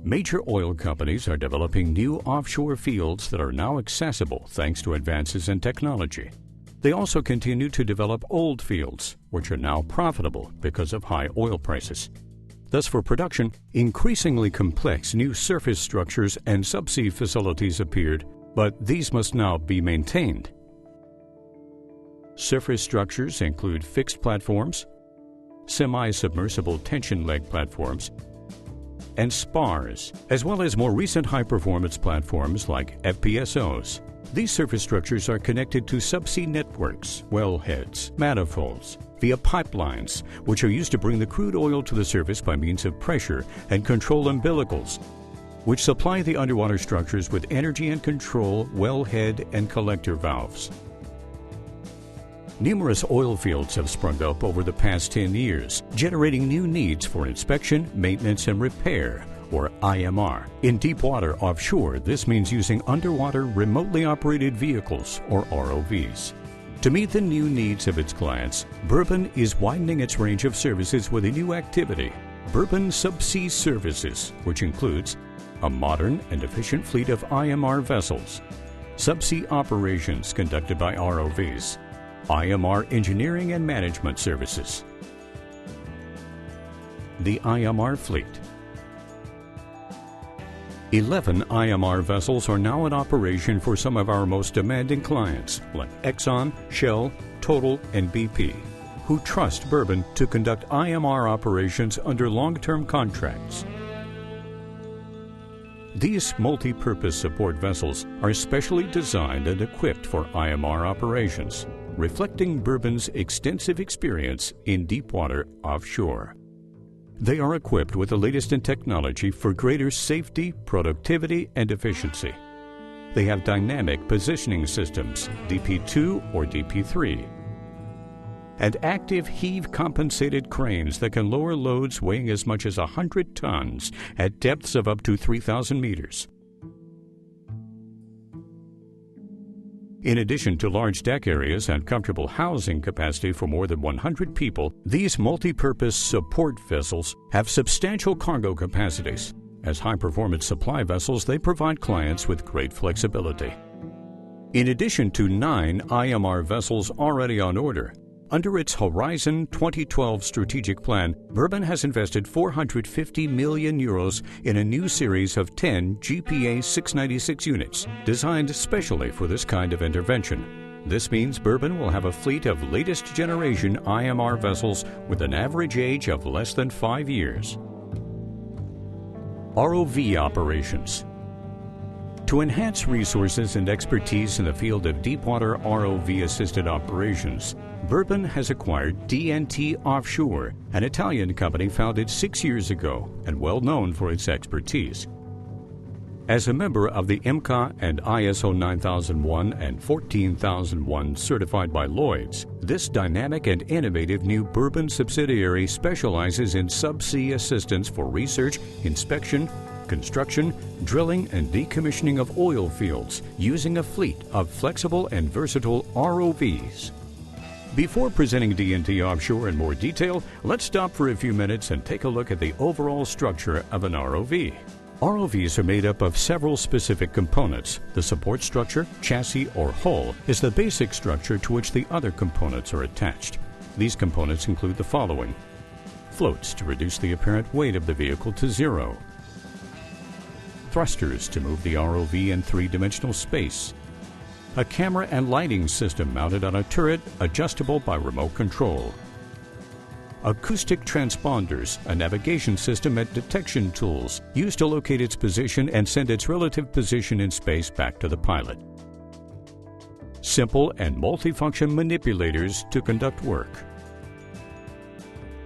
Major oil companies are developing new offshore fields that are now accessible thanks to advances in technology. They also continue to develop old fields, which are now profitable because of high oil prices. Thus, for production, increasingly complex new surface structures and subsea facilities appeared, but these must now be maintained. Surface structures include fixed platforms, semi-submersible tension leg platforms, and spars, as well as more recent high-performance platforms like FPSOs. These surface structures are connected to subsea networks, wellheads, manifolds, via pipelines, which are used to bring the crude oil to the surface by means of pressure and control umbilicals, which supply the underwater structures with energy and control wellhead and collector valves. Numerous oil fields have sprung up over the past 10 years, generating new needs for inspection, maintenance, and repair, or IMR. In deep water offshore, this means using underwater remotely operated vehicles, or ROVs. To meet the new needs of its clients, Bourbon is widening its range of services with a new activity, Bourbon Subsea Services, which includes a modern and efficient fleet of IMR vessels, subsea operations conducted by ROVs, IMR engineering and management services. The IMR fleet. 11 IMR vessels are now in operation for some of our most demanding clients, like Exxon, Shell, Total, and BP, who trust Bourbon to conduct IMR operations under long-term contracts. These multi-purpose support vessels are specially designed and equipped for IMR operations, reflecting Bourbon's extensive experience in deep water offshore. They are equipped with the latest in technology for greater safety, productivity, and efficiency. They have dynamic positioning systems, DP2 or DP3, and active heave-compensated cranes that can lower loads weighing as much as 100 tons at depths of up to 3,000 meters. In addition to large deck areas and comfortable housing capacity for more than 100 people, these multi-purpose support vessels have substantial cargo capacities. As high-performance supply vessels, they provide clients with great flexibility. In addition to 9 IMR vessels already on order, under its Horizon 2012 strategic plan, Bourbon has invested €450 million in a new series of 10 GPA 696 units, designed specially for this kind of intervention. This means Bourbon will have a fleet of latest generation IMR vessels with an average age of less than 5 years. ROV operations. To enhance resources and expertise in the field of deepwater ROV-assisted operations, Bourbon has acquired D&T Offshore, an Italian company founded 6 years ago and well known for its expertise. As a member of the IMCA and ISO 9001 and 14001 certified by Lloyd's, this dynamic and innovative new Bourbon subsidiary specializes in subsea assistance for research, inspection, construction, drilling, and decommissioning of oil fields using a fleet of flexible and versatile ROVs. Before presenting D&T Offshore in more detail, let's stop for a few minutes and take a look at the overall structure of an ROV. ROVs are made up of several specific components. The support structure, chassis, or hull is the basic structure to which the other components are attached. These components include the following: floats to reduce the apparent weight of the vehicle to zero, thrusters to move the ROV in three-dimensional space, a camera and lighting system mounted on a turret adjustable by remote control, acoustic transponders, a navigation system and detection tools used to locate its position and send its relative position in space back to the pilot, simple and multifunction manipulators to conduct work,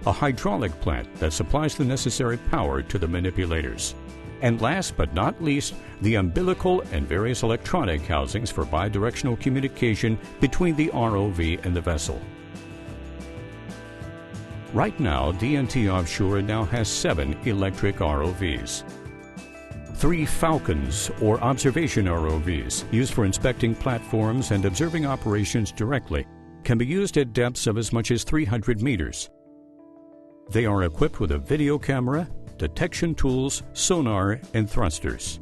a hydraulic plant that supplies the necessary power to the manipulators, and last but not least, the umbilical and various electronic housings for bidirectional communication between the ROV and the vessel. Right now, D&T Offshore now has 7 electric ROVs. 3 Falcons, or observation ROVs, used for inspecting platforms and observing operations directly, can be used at depths of as much as 300 meters. They are equipped with a video camera, detection tools, sonar, and thrusters.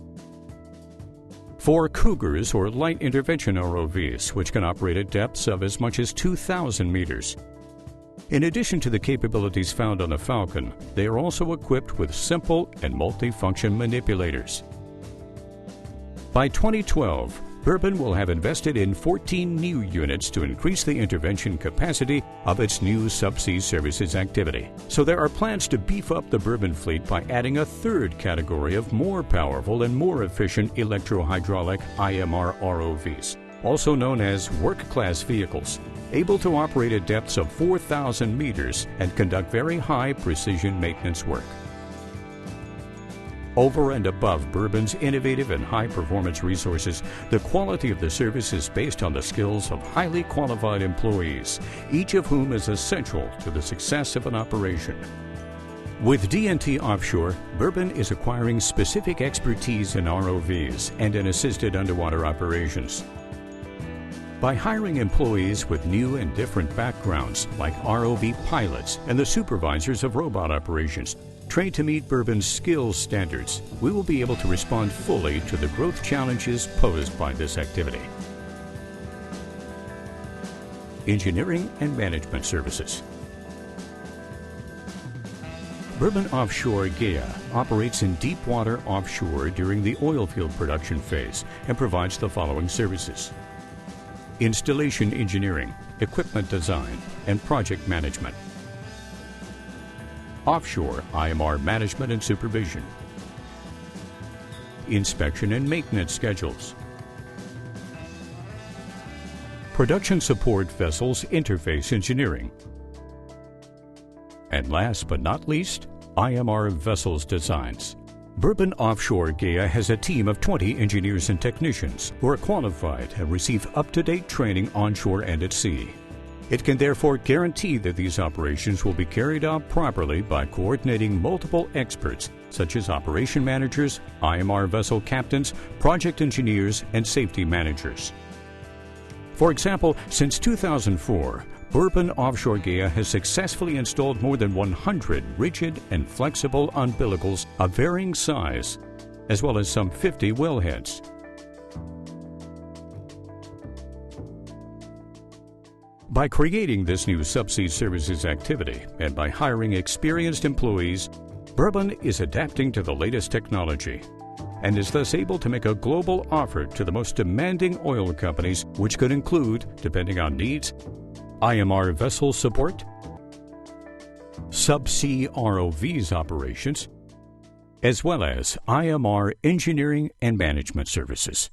4 Cougars or light intervention ROVs, which can operate at depths of as much as 2,000 meters. In addition to the capabilities found on the Falcon, they are also equipped with simple and multifunction manipulators. By 2012, Bourbon will have invested in 14 new units to increase the intervention capacity of its new subsea services activity. So there are plans to beef up the Bourbon fleet by adding a third category of more powerful and more efficient electro-hydraulic IMR ROVs, also known as work-class vehicles, able to operate at depths of 4,000 meters and conduct very high precision maintenance work. Over and above Bourbon's innovative and high-performance resources, the quality of the service is based on the skills of highly qualified employees, each of whom is essential to the success of an operation. With D&T Offshore, Bourbon is acquiring specific expertise in ROVs and in assisted underwater operations. By hiring employees with new and different backgrounds, like ROV pilots and the supervisors of robot operations, trained to meet Bourbon's skills standards, we will be able to respond fully to the growth challenges posed by this activity. Engineering and Management Services. Bourbon Offshore GEA operates in deep water offshore during the oil field production phase and provides the following services: installation engineering, equipment design, and project management. Offshore IMR management and supervision. Inspection and maintenance schedules. Production support vessels interface engineering. And last but not least, IMR vessels designs. Bourbon Offshore GEA has a team of 20 engineers and technicians who are qualified and receive up-to-date training onshore and at sea. It can therefore guarantee that these operations will be carried out properly by coordinating multiple experts such as operation managers, IMR vessel captains, project engineers, and safety managers. For example, since 2004, Bourbon Offshore GEA has successfully installed more than 100 rigid and flexible umbilicals of varying size, as well as some 50 wellheads. By creating this new subsea services activity and by hiring experienced employees, Bourbon is adapting to the latest technology and is thus able to make a global offer to the most demanding oil companies, which could include, depending on needs, IMR vessel support, subsea ROVs operations, as well as IMR engineering and management services.